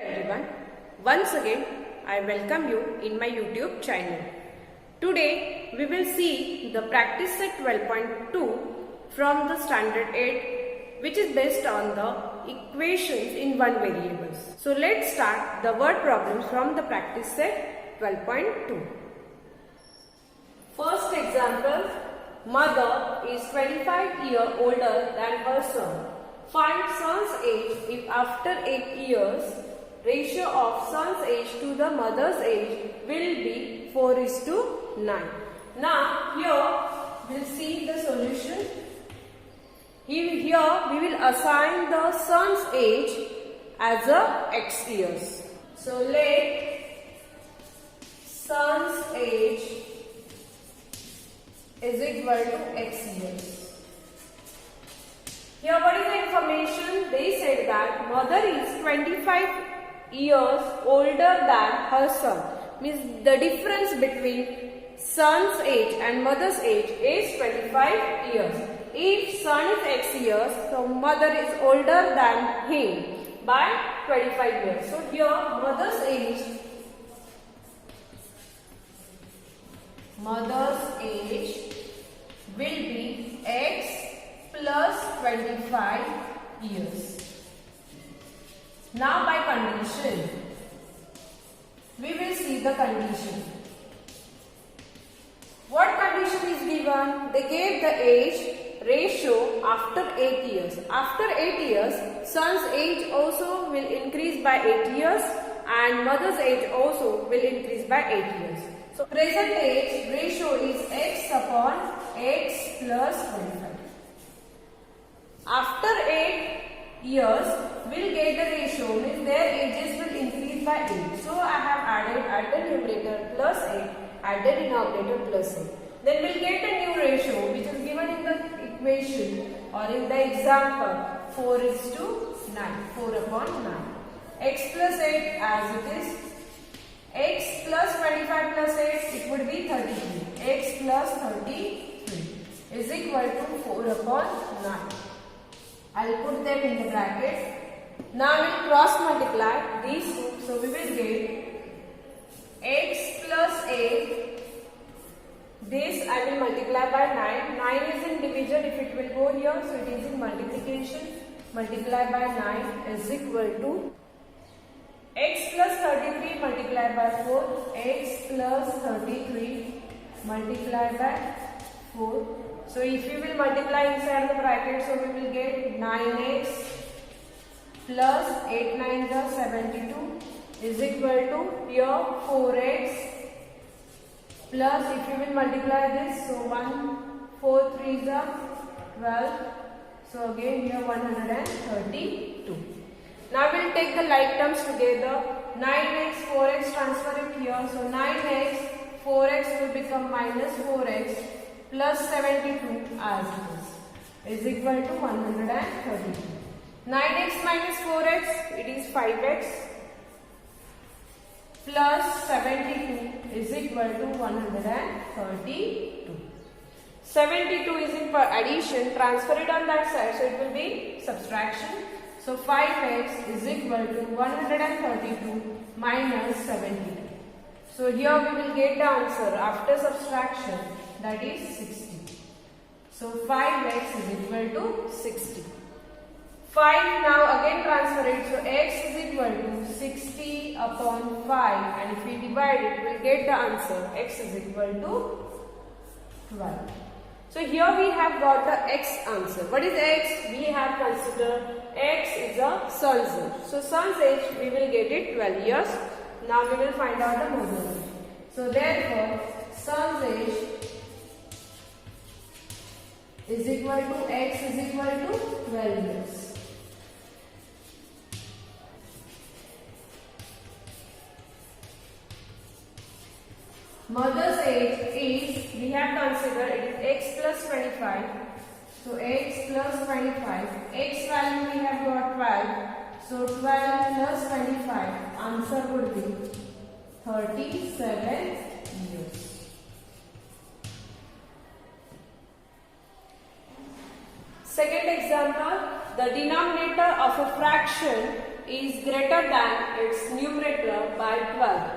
Everyone, once again I welcome you in my YouTube channel. Today we will see the practice set 12.2 from the standard 8, which is based on the equations in one variables. So let's start the word problems from the practice set 12.2. First example, mother is 25 years older than her son. Find son's age if after 8 years ratio of son's age to the mother's age will be 4:9. Now here we will see the solution. Here we will assign the son's age as a x years. So let son's age is equal to x years. Here what is the information? They said that mother is 25 years older than her son. Means the difference between son's age and mother's age is 25 years. If son is x years, so mother is older than him by 25 years. So here mother's age will be x plus 25 years. Now by condition, we will see the condition. What condition is given? They gave the age ratio after 8 years. After 8 years, son's age also will increase by 8 years and mother's age also will increase by 8 years. So present age ratio is x upon x plus 25. After 8 years, we'll get the ratio, means their ages will increase by 8. So I have added at the numerator plus 8, at the denominator plus 8. Then we'll get a new ratio which is given in the equation or in the example 4:9, 4 upon 9. X plus 8 as it is. X plus 25 plus 8, it would be 33. X plus 33 is equal to 4 upon 9. I'll put them in the bracket. Now we'll cross multiply these two. So we will get x plus 8. This I will multiply by 9. 9 is in division if it will go here. So it is in multiplication. Multiply by 9 is equal to x plus 33 multiplied by 4. X plus 33 multiplied by 4. So if you will multiply inside the bracket, so we will get 9x plus 8 9 is 72 is equal to here 4x plus, if you will multiply this, so 4 3 is 12. So again here 132. Now we will take the like terms together. 9x, 4x transfer it here. So 9x, 4x will become minus 4x. Plus 72 as it is equal to 132. 9x minus 4x, it is 5x plus 72 is equal to 132. 72 is in addition, transfer it on that side, so it will be subtraction. So 5x is equal to 132 minus 72. So here we will get the answer after subtraction, that is 60. So 5x is equal to 60. 5 now again transfer it. So x is equal to 60 upon 5, and if we divide it, we will get the answer. X is equal to 12. So here we have got the x answer. What is x? We have considered x is a son's age. So son's age we will get it 12 years. Now we will find out the mother's age. So therefore son's age is equal to x is equal to 12 years. Mother's age is, we have considered it is x plus 25. So x plus 25. X value we have got 12. So 12 plus 25. Answer would be 37 years. Second example, the denominator of a fraction is greater than its numerator by 12,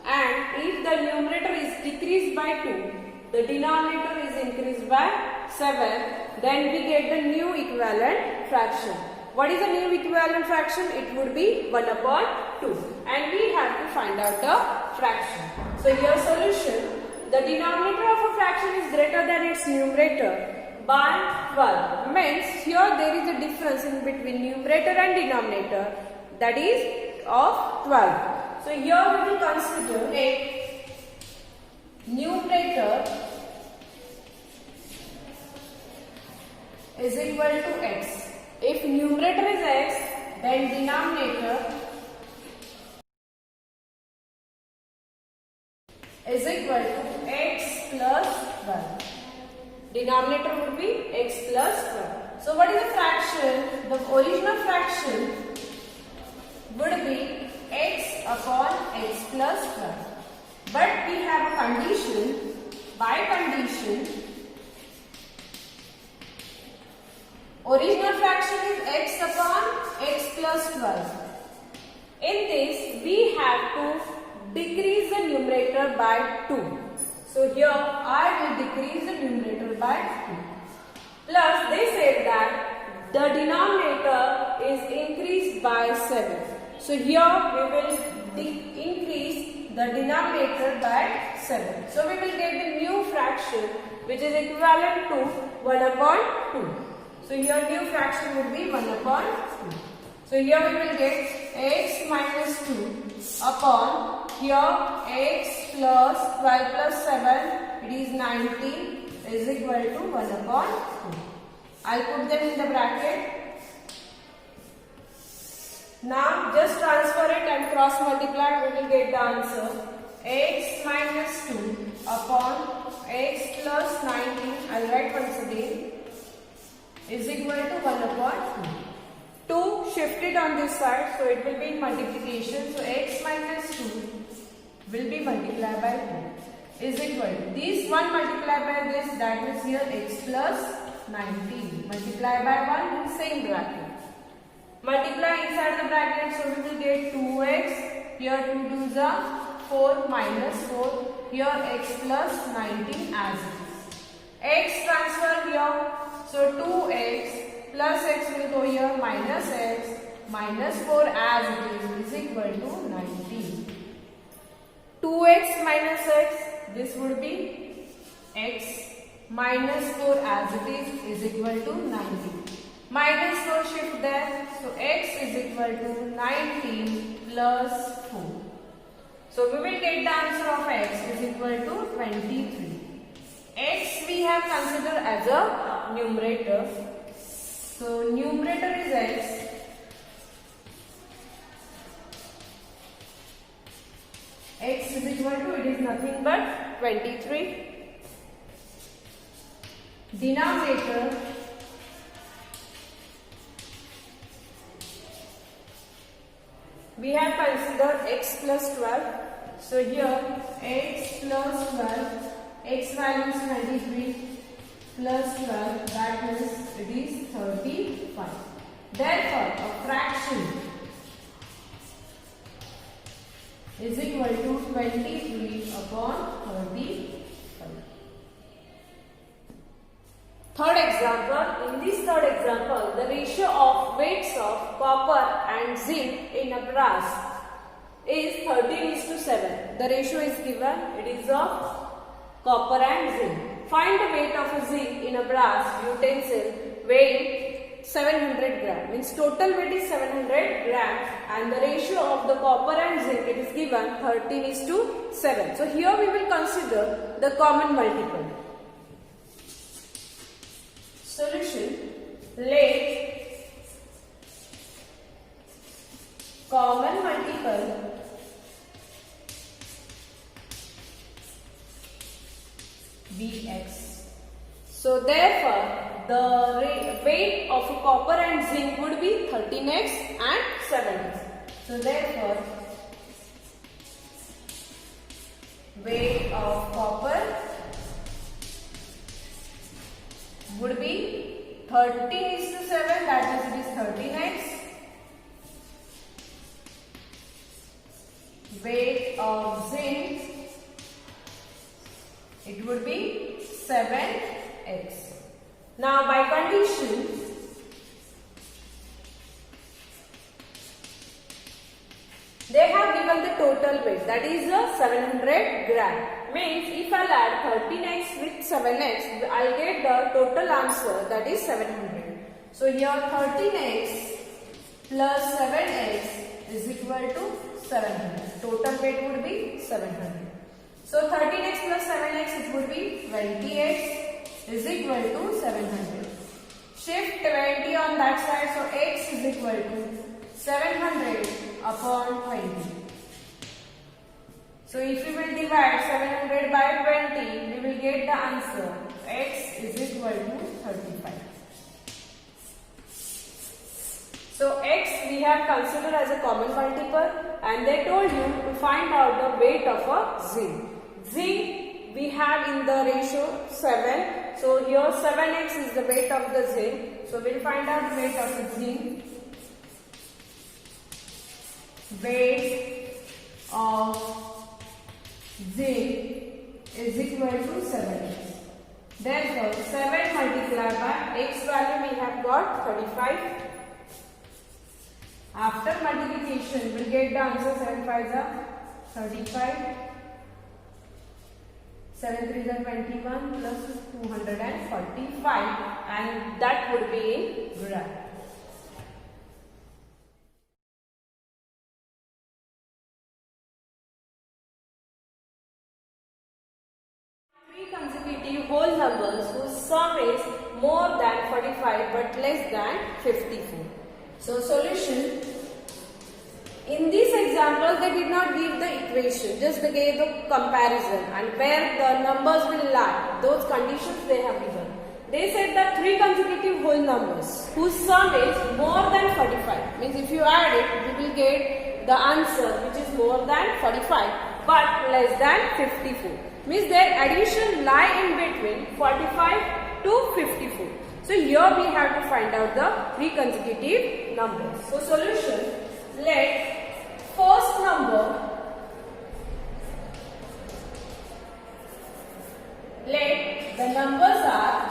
and if the numerator is decreased by 2, the denominator is increased by 7, then we get the new equivalent fraction. What is the new equivalent fraction? It would be 1 upon 2, and we have to find out the fraction. So here solution, the denominator of a fraction is greater than its numerator by 12. Means here there is a difference in between numerator and denominator, that is of 12. So here we will consider a numerator is equal to x. If numerator is x, then denominator is equal to x plus 12. Denominator would be x plus 12. So what is the fraction? The original fraction would be x upon x plus 12. But we have a condition. By condition, original fraction is x upon x plus 12. In this, we have to decrease the numerator by 2. So here I will decrease the numerator by 2. Plus they said that the denominator is increased by 7. So here we will increase the denominator by 7. So we will get the new fraction which is equivalent to 1 upon 2. So here new fraction would be 1 upon 2. So here we will get x minus 2 upon here x plus 12 plus 7, it is 19, is equal to 1 upon 2. I'll put them in the bracket. Now just transfer it and cross multiply, we will get the answer. X minus 2 upon x plus 19, I'll write once again, is equal to 1 upon 2. 2 shifted on this side, so it will be in multiplication. So x minus 2 will be multiplied by 2 is equal to this 1 multiplied by this, that is here x plus 19 multiplied by 1 in same bracket. Multiply inside the bracket, so we will get 2x, here 2 2s are 4 minus 4, here x plus 19 as it is. X transfer here, so 2x plus x will go here minus x minus 4 as it is equal to 19. 2x minus x, this would be x minus 4 as it is equal to 19. Minus 4 shift there, so x is equal to 19 plus 4. So we will get the answer of x is equal to 23. X we have considered as a numerator. So numerator is x. X is equal to, it is nothing but 23. Denominator we have considered x plus 12. So here x plus 12, x value is 23 plus 12, that means it is 35. Therefore, a fraction is equal to 23 upon 35. Third example. In this third example, the ratio of weights of copper and zinc in a brass is 13:7. The ratio is given. It is of copper and zinc. Find the weight of a zinc in a brass utensil weighing 700 gram. Means total weight is 700 gram, and the ratio of the copper and zinc, it is given 13:7. So here we will consider the common multiple. Solution. Let common multiple be x. So therefore, the weight of a copper and zinc would be 13x and 7x. So therefore, weight of copper would be 13:7, that is it is 13x, 7x. Now by condition, they have given the total weight, that is 700 gram. Means if I'll add 13x with 7x, I'll get the total answer, that is 700. So here 13x plus 7x is equal to 700. Total weight would be 700. So 13x plus 7x, it would be 20x is equal to 700. Shift 20 on that side, so x is equal to 700 upon 20. So if we will divide 700 by 20, we will get the answer, x is equal to 35. So x we have considered as a common multiple, and they told you to find out the weight of a zinc. Zinc we have in the ratio 7. So here 7x is the weight of the zinc. So we will find out the weight of the zinc. Weight of zinc is equal to 7x. Therefore 7 multiplied by x value we have got 35. After multiplication, we will get the answer 7 5s are 35, 7 3s are 21 plus 245, and that would be in gram. Three consecutive whole numbers whose sum is more than 45 but less than 54. So solution, in this example they did not give the equation, just they gave the comparison and where the numbers will lie, those conditions they have given. They said that three consecutive whole numbers whose sum is more than 45, means if you add it, we will get the answer which is more than 45 but less than 54. Means their addition lie in between 45 to 54. So here we have to find out the three consecutive numbers. So solution, let first number, let the numbers are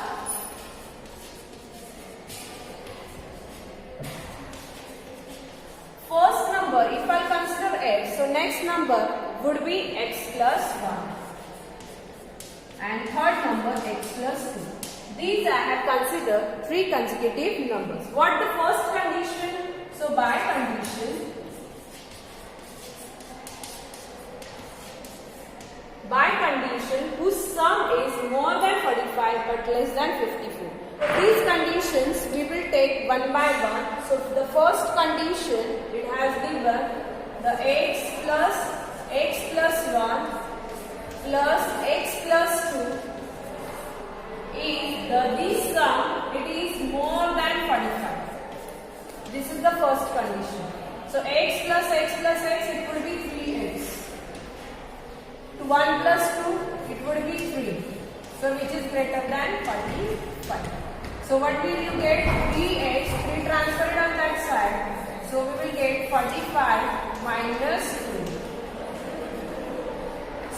first number, if I consider x, so next number would be x plus 1 and third number x plus 2. These I have considered three consecutive numbers. What the first condition? So by condition whose sum is more than 45 but less than 54. These conditions we will take one by one. So the first condition, it has given the x plus 1 plus x plus 2 is this sum, it is more than 45. This is the first condition. So x plus x, it would be 3x. To 1 plus 2, it would be 3. So which is greater than 45. So what will you get? 3x, 3 transferred on that side. So we will get 45 minus 2.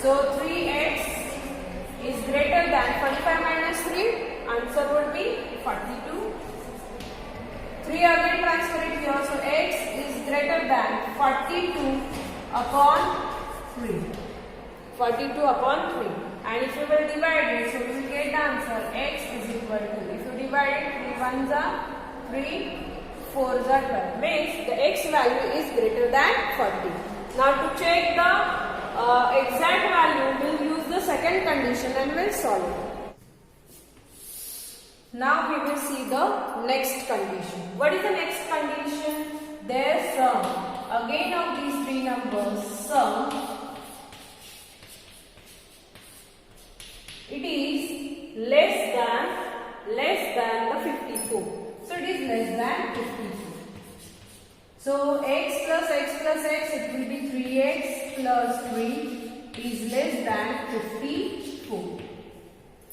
So 3x is greater than 45 minus 3, answer would be 42. 3 again transfer it here, so x is greater than 42 upon 3. 42 upon 3. And if you will divide it, so we will get the answer x is equal to, if you divide it, 3 1s are 3, 4s are 12. Means the x value is greater than 40. Now to check the exact value, we will use the second condition and we will solve it. Now we will see the next condition. What is the next condition? Their sum, again of these three numbers, sum, it is less than the 54. So it is less than 54. So x plus x, it will be 3x plus 3 is less than 54.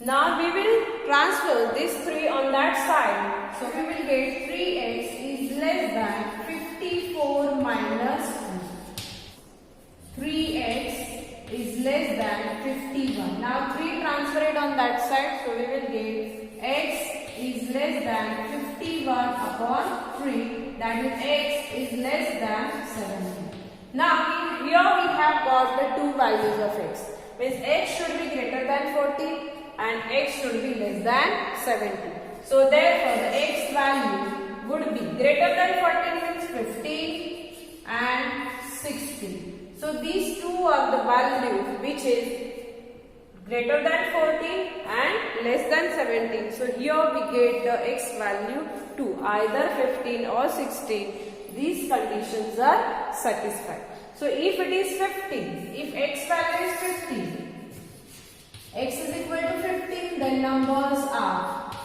Now we will transfer this 3 on that side. So we will get 3x is less than 54 minus 2. 3x is less than 51. Now 3 transfer it on that side. 61 upon 3, that is x is less than 70. Now here we have got the two values of x. Means x should be greater than 40 and x should be less than 70. So therefore the x value would be greater than 40 means 15 and 60. So these two are the values which is greater than 40 and less than 17. So here we get the x value to either 15 or 16. These conditions are satisfied. So if it is 15, if x value is 15, x is equal to 15, then numbers are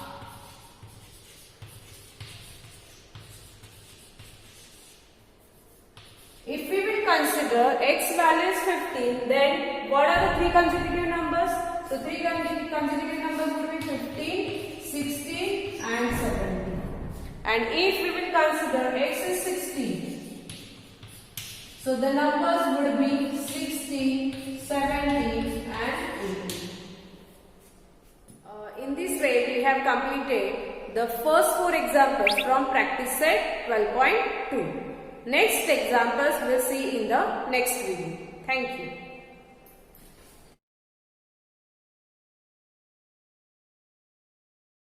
if we will consider x value is 15, then what are the three consecutive numbers? So three consecutive numbers would be 15, 16 and 17. And if we will consider x is 16, so the numbers would be 60, 70 and 80. In this way we have completed the first 4 examples from practice set 12.2. Next examples we'll see in the next video. Thank you.